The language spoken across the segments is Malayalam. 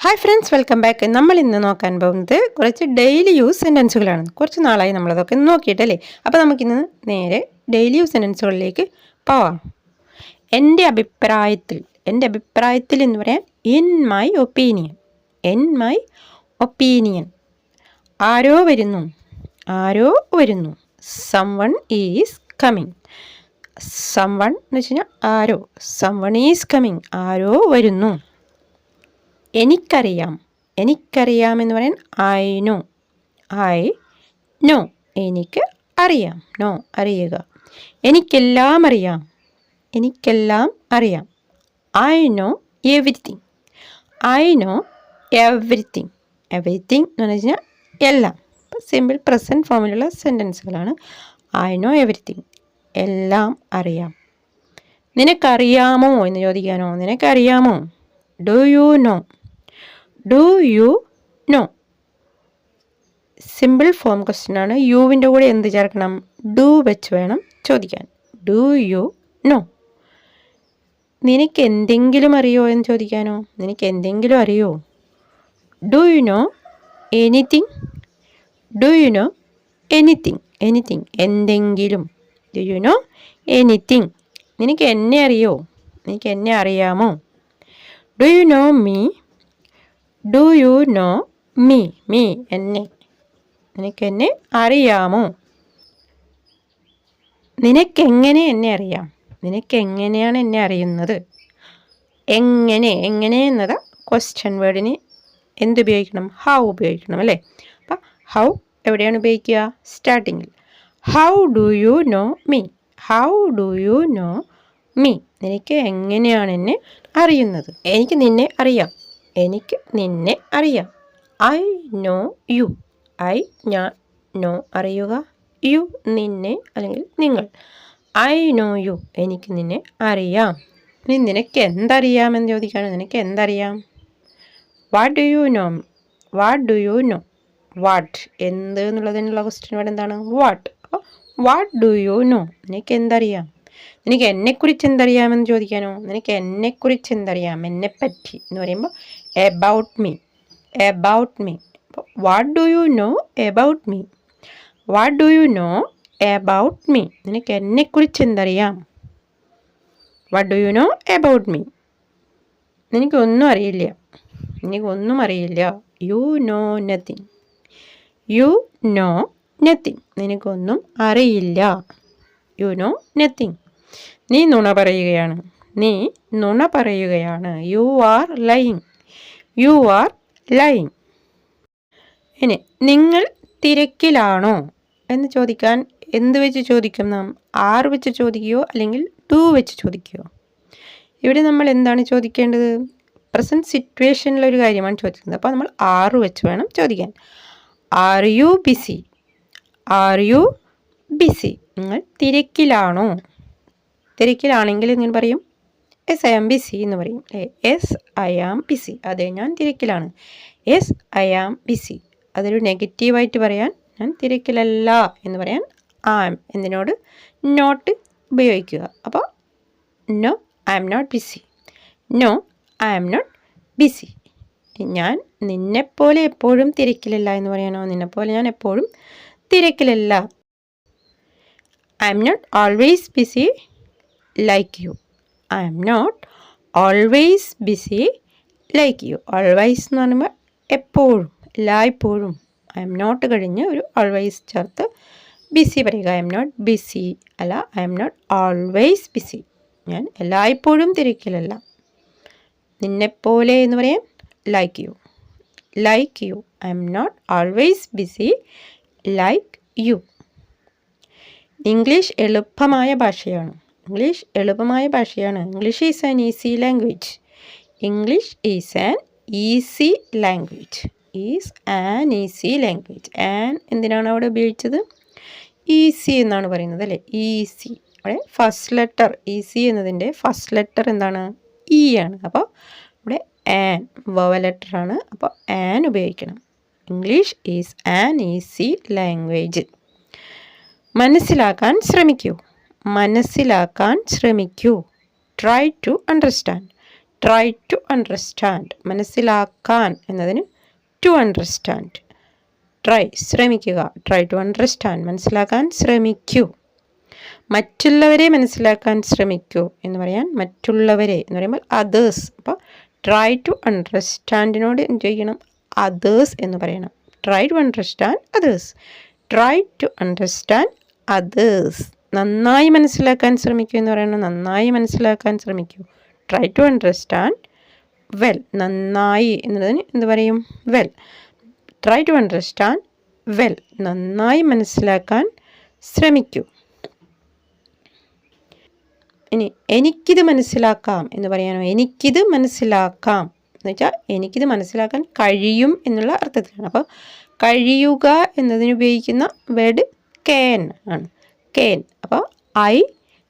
Hi friends, welcome back. നമ്മൾ ഇന്ന് നോക്കാൻ പോകുന്നത് കുറച്ച് ഡെയിലി യൂസ് സെൻറ്റൻസുകളാണ്. കുറച്ച് നാളായി നമ്മളതൊക്കെ നോക്കിയിട്ടല്ലേ. അപ്പോൾ നമുക്കിന്ന് നേരെ ഡെയിലി യൂസ് സെൻറ്റൻസുകളിലേക്ക് പോവാം. എൻ്റെ അഭിപ്രായത്തിൽ എന്ന് പറയാൻ ഇൻ മൈ ഒപ്പീനിയൻ. ആരോ വരുന്നു. Someone is coming. സംവൺ എന്ന് വെച്ച് കഴിഞ്ഞാൽ ആരോ. സംവൺ ഈസ് കമ്മിങ്, ആരോ വരുന്നു. എനിക്കറിയാം എന്ന് പറയാൻ ഐ നോ. എനിക്ക് അറിയാം, നോ അറിയുക. എനിക്കെല്ലാം അറിയാം. I no everything. എവരിത്തിങ് എന്ന് പറഞ്ഞു കഴിഞ്ഞാൽ എല്ലാം. ഇപ്പം സിമ്പിൾ പ്രസൻറ്റ് ഫോമിലുള്ള സെൻറ്റൻസുകളാണ്. ഐ നോ എവരിത്തിങ്, എല്ലാം അറിയാം. നിനക്കറിയാമോ എന്ന് ചോദിക്കാനോ, നിനക്കറിയാമോ. Do you know. Simple form question ആണ്. യുവിൻ്റെ കൂടെ എന്ത് ചേർക്കണം? ഡു വെച്ച് വേണം ചോദിക്കാൻ. Do you know. നിനക്ക് എന്തെങ്കിലും അറിയോ എന്ന് ചോദിക്കാനോ, നിനക്ക് എന്തെങ്കിലും അറിയോ. Do you know anything. എന്തെങ്കിലും. Do you know anything. നിനക്ക് എന്നെ അറിയോ, നിനക്ക് എന്നെ അറിയാമോ. Do you know me. എന്നെ. നിനക്കെന്നെ അറിയാമോ. നിനക്കെങ്ങനെ എന്നെ അറിയാം, നിനക്കെങ്ങനെയാണ് എന്നെ അറിയുന്നത്. എങ്ങനെ എന്നത് ക്വസ്റ്റ്യൻ വേർഡിന് എന്തുപയോഗിക്കണം? ഹൗ ഉപയോഗിക്കണം അല്ലേ. അപ്പം ഹൗ എവിടെയാണ് ഉപയോഗിക്കുക? സ്റ്റാർട്ടിങ്ങിൽ. How do you know me. നിനക്ക് എങ്ങനെയാണ് എന്നെ അറിയുന്നത്. എനിക്ക് നിന്നെ അറിയാം. I know you. ഞാൻ, നോ അറിയുക, യു നിന്നെ അല്ലെങ്കിൽ നിങ്ങൾ. ഐ നോ യു, എനിക്ക് നിന്നെ അറിയാം. ഇനി നിനക്ക് എന്തറിയാമെന്ന് ചോദിക്കുകയാണ്. നിനക്ക് എന്തറിയാം. What do you know. What എന്ത് എന്നുള്ളതിനുള്ള ക്വസ്റ്റ്യൻ വേർഡ് എന്താണ്? വാട്ട്. അപ്പോൾ വാട്ട് ഡു യു നോ, നിനക്ക് എന്തറിയാം. നിനക്ക് എന്നെക്കുറിച്ച് എന്തറിയാമെന്ന് ചോദിക്കാനോ, നിനക്ക് എന്നെക്കുറിച്ച് എന്തറിയാം, എന്നെപ്പറ്റി എന്ന് പറയുമ്പോൾ എബൌട്ട് മീ. അപ്പോൾ what do you know about me. നിനക്ക് എന്നെക്കുറിച്ച് എന്തറിയാം. What do you know about me. നിനക്കൊന്നും അറിയില്ല. You know nothing. നിനക്കൊന്നും അറിയില്ല. You know nothing. നീ നുണ പറയുകയാണ്. You are lying. ഇനി നിങ്ങൾ തിരക്കിലാണോ എന്ന് ചോദിക്കാൻ എന്ത് വെച്ച് ചോദിക്കും? നാം ആർ വെച്ച് ചോദിക്കുകയോ അല്ലെങ്കിൽ ടു വെച്ച് ചോദിക്കുകയോ. ഇവിടെ നമ്മൾ എന്താണ് ചോദിക്കേണ്ടത്? പ്രസൻറ്റ് സിറ്റുവേഷനിലൊരു കാര്യമാണ് ചോദിക്കുന്നത്. അപ്പോൾ നമ്മൾ ആർ വെച്ച് വേണം ചോദിക്കാൻ. Are you busy. നിങ്ങൾ തിരക്കിലാണോ. തിരക്കിലാണെങ്കിൽ ഇങ്ങനെ പറയും യെസ് ഐ ആം ബിസി എന്ന് പറയും. Yes I am busy. അതെ, ഞാൻ തിരക്കിലാണ്. Yes I am busy. അതൊരു നെഗറ്റീവായിട്ട് പറയാൻ, ഞാൻ തിരക്കിലല്ല എന്ന് പറയാൻ ആം എന്നതിനോട് നോട്ട് ഉപയോഗിക്കുക. അപ്പോൾ no I am not busy. ഞാൻ നിന്നെപ്പോലെ എപ്പോഴും തിരക്കിലല്ല എന്ന് പറയാനോ, നിന്നെപ്പോലെ ഞാൻ എപ്പോഴും തിരക്കിലല്ല. I am not always busy like you. Always എന്ന് പറയുമ്പോൾ എപ്പോഴും, എല്ലായ്പ്പോഴും. ഐ എം നോട്ട് കഴിഞ്ഞ് ഒരു ഓൾവേസ് ചേർത്ത് ബിസി പറയുക. ഐ എം നോട്ട് ബിസി അല്ല, I am not always busy. ഞാൻ എല്ലായ്പ്പോഴും തിരക്കിലല്ല. നിന്നെപ്പോലെ എന്ന് പറയാൻ like you. I am not always busy like you. English എളുപ്പമായ ഭാഷയാണ്. English is an easy language. An എന്തിനാണ് അവിടെ ഉപയോഗിച്ചത്? ഈസി എന്നാണ് പറയുന്നത് അല്ലേ. ഈസി. അവിടെ ഫസ്റ്റ് ലെറ്റർ, ഈസി എന്നതിൻ്റെ ഫസ്റ്റ് ലെറ്റർ എന്താണ്? ഇ ആണ്. അപ്പോൾ ഇവിടെ ആൻ വവൽ ലെറ്ററാണ്. അപ്പോൾ ആൻ ഉപയോഗിക്കണം. English is an easy language. മനസ്സിലാക്കാൻ ശ്രമിക്കൂ. Try to understand. Try to understand, മനസ്സിലാക്കാൻ എന്നതിന് ടു അണ്ടർസ്റ്റാൻഡ്. ട്രൈ ശ്രമിക്കുക, ട്രൈ ടു അണ്ടർസ്റ്റാൻഡ് മനസ്സിലാക്കാൻ ശ്രമിക്കൂ. മറ്റുള്ളവരെ മനസ്സിലാക്കാൻ ശ്രമിക്കൂ എന്ന് പറയാൻ മറ്റുള്ളവരെ എന്ന് പറയുമ്പോൾ അതേഴ്സ്. അപ്പോൾ ട്രൈ ടു അണ്ടർസ്റ്റാൻഡിനോട് എന്ത് ചെയ്യണം? അതേഴ്സ് എന്ന് പറയണം. Try to understand others. Try to understand others. നന്നായി മനസ്സിലാക്കാൻ ശ്രമിക്കൂ എന്ന് പറയണം. നന്നായി മനസ്സിലാക്കാൻ ശ്രമിക്കൂ. Try to understand well. നന്നായി എന്നതിന് എന്ത് പറയും? Well. Try to understand well. നന്നായി മനസ്സിലാക്കാൻ ശ്രമിക്കൂ. ഇനി എനിക്കിത് മനസ്സിലാക്കാം എന്ന് പറയാനോ? എനിക്കിത് മനസ്സിലാക്കാം എന്ന് വെച്ചാൽ എനിക്കിത് മനസ്സിലാക്കാൻ കഴിയും എന്നുള്ള അർത്ഥത്തിലാണ്. അപ്പോൾ കഴിയുക എന്നതിന് ഉപയോഗിക്കുന്ന വേർഡ് ക്യാൻ ആണ്. ക്യാൻ. അപ്പോൾ ഐ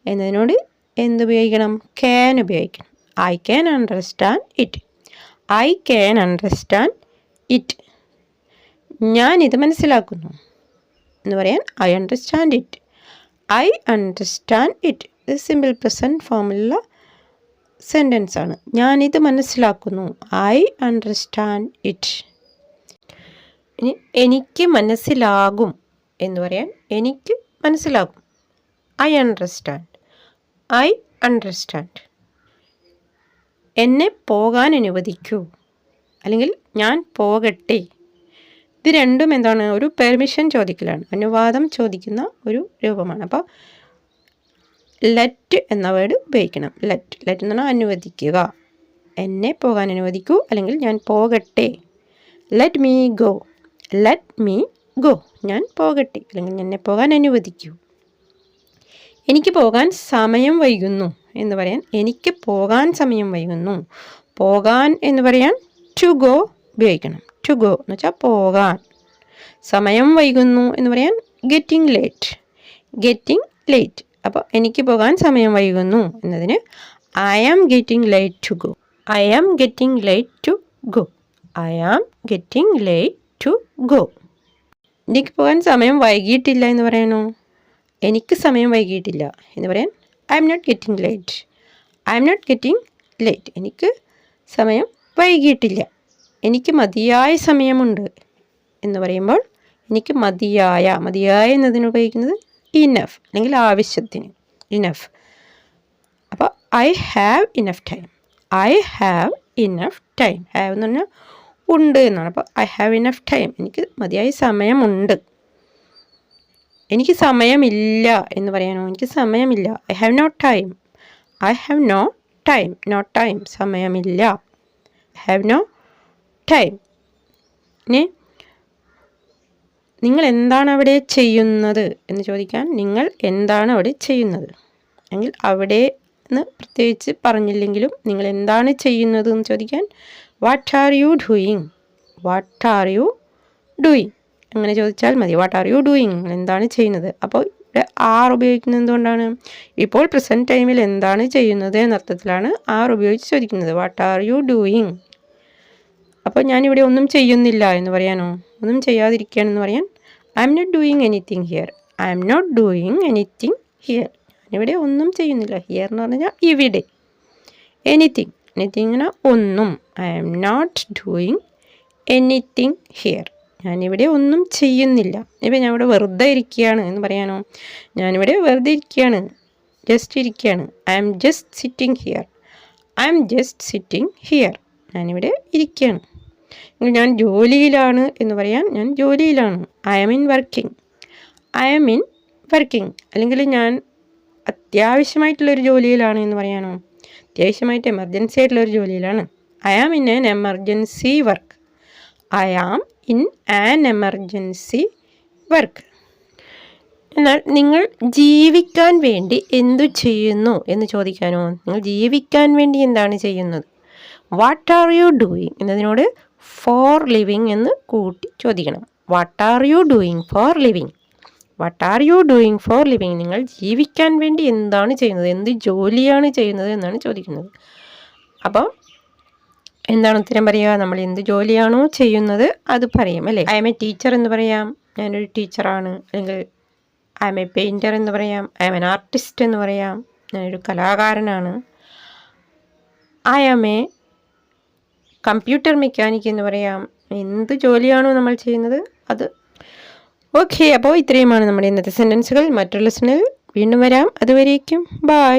എന്നതിനോട് എന്തുപയോഗിക്കണം? ക്യാൻ ഉപയോഗിക്കണം. I can understand it. I can understand it. ഞാനിത് മനസ്സിലാക്കുന്നു എന്ന് പറയാൻ I understand it. I understand it. ഇത് സിമ്പിൾ പ്രസൻറ്റ് ഫോമിലുള്ള സെൻറ്റൻസ് ആണ്. ഞാനിത് മനസ്സിലാക്കുന്നു. I understand it. ഇനി എനിക്ക് മനസ്സിലാകും എന്ന് പറയാൻ എനിക്ക് മനസ്സിലാകും. I understand. I understand. എന്നെ പോകാൻ അനുവദിക്കൂ അല്ലെങ്കിൽ ഞാൻ പോകട്ടെ. ഇത് രണ്ടും എന്താണ്? ഒരു പെർമിഷൻ ചോദിക്കലാണ്, അനുവാദം ചോദിക്കുന്ന ഒരു രൂപമാണ്. അപ്പോൾ ലെറ്റ് എന്ന വേർഡ് ഉപയോഗിക്കണം. ലെറ്റ്. ലെറ്റ് എന്ന് പറഞ്ഞാൽ അനുവദിക്കുക. എന്നെ പോകാൻ അനുവദിക്കൂ അല്ലെങ്കിൽ ഞാൻ പോകട്ടെ. Let me go. Let me go. ഞാൻ പോകട്ടെ അല്ലെങ്കിൽ എന്നെ പോകാൻ അനുവദിക്കൂ. എനിക്ക് പോകാൻ സമയം വൈകുന്നു എന്ന് പറയാൻ എനിക്ക് പോകാൻ സമയം വൈകുന്നു. പോകാൻ എന്ന് പറയാൻ ടു ഗോ ഉപയോഗിക്കണം. ടു ഗോ എന്ന് വെച്ചാൽ പോകാൻ. സമയം വൈകുന്നു എന്ന് പറയാൻ ഗെറ്റിംഗ് ലേറ്റ്. Getting late. അപ്പോൾ എനിക്ക് പോകാൻ സമയം വൈകുന്നു എന്നതിന് I am getting late to go. I am getting late to go. I am getting late to go. എനിക്ക് പോകാൻ സമയം വൈകിയിട്ടില്ല എന്ന് പറയണോ? എനിക്ക് സമയം വൈകിയിട്ടില്ല എന്ന് പറയാൻ I am not getting late. I am not getting late. എനിക്ക് സമയം വൈകിയിട്ടില്ല. എനിക്ക് മതിയായ സമയമുണ്ട് എന്ന് പറയുമ്പോൾ എനിക്ക് മതിയായ. മതിയായ എന്നതിന് ഉപയോഗിക്കുന്നത് ഇനഫ് അല്ലെങ്കിൽ ആവശ്യത്തിന്. ഇനഫ്. അപ്പോൾ I have enough time. I have enough time. Have എന്ന് പറഞ്ഞാൽ ഉണ്ട് എന്നാണ്. അപ്പോൾ ഐ ഹാവ് ഇനഫ് ടൈം. എനിക്ക് മതിയായ സമയമുണ്ട്. എനിക്ക് സമയമില്ല എന്ന് പറയാനോ? എനിക്ക് സമയമില്ല. I have no time. I have no time. No time സമയമില്ല. I have no time. ഇനി നിങ്ങൾ എന്താണ് അവിടെ ചെയ്യുന്നത് എന്ന് ചോദിക്കാൻ നിങ്ങൾ എന്താണ് അവിടെ ചെയ്യുന്നത് എങ്കിൽ അവിടെ എന്ന് പ്രത്യേകിച്ച് പറഞ്ഞില്ലെങ്കിലും നിങ്ങൾ എന്താണ് ചെയ്യുന്നത് എന്ന് ചോദിക്കാൻ what are you doing. What are you doing അങ്ങനെ ചോദിച്ചാൽ മതി. What are you doing. എന്താണ് ചെയ്യുന്നത്. അപ്പോൾ ഇവിടെ ആർ ഉപയോഗിക്കുന്നത് എന്തുകൊണ്ടാണ്? ഇപ്പോൾ പ്രസൻറ്റ് ടൈമിൽ എന്താണ് ചെയ്യുന്നത് എന്നർത്ഥത്തിലാണ് ആർ ഉപയോഗിച്ച് ചോദിക്കുന്നത്. What are you doing. അപ്പോൾ ഞാനിവിടെ ഒന്നും ചെയ്യുന്നില്ല എന്ന് പറയാനോ? ഒന്നും ചെയ്യാതിരിക്കുകയാണെന്ന് പറയാൻ I am not doing anything here. I am not doing anything here. ഞാനിവിടെ ഒന്നും ചെയ്യുന്നില്ല. ഹിയർ എന്ന് പറഞ്ഞാൽ ഇവിടെ. എനിത്തിങ്. എനിത്തിങ് എന്നാൽ ഒന്നും. I am not doing anything here. ഞാനിവിടെ ഒന്നും ചെയ്യുന്നില്ല. ഇപ്പം ഞാനിവിടെ വെറുതെ ഇരിക്കുകയാണ് എന്ന് പറയാനോ? ഞാനിവിടെ വെറുതെ ഇരിക്കുകയാണ്. ജസ്റ്റ് ഇരിക്കുകയാണ്. I am just sitting here. I am just sitting here. ഞാനിവിടെ ഇരിക്കുകയാണ്. ഞാൻ ജോലിയിലാണ് എന്ന് പറയാൻ ഞാൻ ജോലിയിലാണ്. I am in working. I am in working. അല്ലെങ്കിൽ ഞാൻ അത്യാവശ്യമായിട്ടുള്ളൊരു ജോലിയിലാണ് എന്ന് പറയാനോ? അത്യാവശ്യമായിട്ട് എമർജൻസി ആയിട്ടുള്ളൊരു ജോലിയിലാണ്. I am in an emergency work. I am in an emergency work. എന്നാൽ നിങ്ങൾ ജീവിക്കാൻ വേണ്ടി എന്തു ചെയ്യുന്നു എന്ന് ചോദിക്കാനോ? നിങ്ങൾ ജീവിക്കാൻ വേണ്ടി എന്താണ് ചെയ്യുന്നത്? വാട്ട് ആർ യു ഡൂയിങ് എന്നതിനോട് ഫോർ ലിവിങ് എന്ന് കൂട്ടി ചോദിക്കണം. What are you doing for living. What are you doing for living. നിങ്ങൾ ജീവിക്കാൻ വേണ്ടി എന്താണ് ചെയ്യുന്നത്, എന്ത് ജോലിയാണ് ചെയ്യുന്നത് എന്നാണ് ചോദിക്കുന്നത്. അപ്പോൾ എന്താണ് ഉത്തരം പറയുക? നമ്മൾ എന്ത് ജോലിയാണോ ചെയ്യുന്നത് അത് പറയും അല്ലേ? ഐ എം എ ടീച്ചർ എന്ന് പറയാം, ഞാനൊരു ടീച്ചറാണ്. അല്ലെങ്കിൽ ഐ എം എ പെയിൻറ്റർ എന്ന് പറയാം, ഐ എം എൻ ആർട്ടിസ്റ്റ് എന്ന് പറയാം, ഞാനൊരു കലാകാരനാണ്. I am a computer mechanic എന്ന് പറയാം. എന്ത് ജോലിയാണോ നമ്മൾ ചെയ്യുന്നത് അത്. ഓക്കെ, അപ്പോൾ ഇത്രയുമാണ് നമ്മുടെ ഇന്നത്തെ സെൻറ്റൻസുകൾ. മറ്റൊരു ലെസണിൽ വീണ്ടും വരാം. അതുവരേക്കും ബായ്.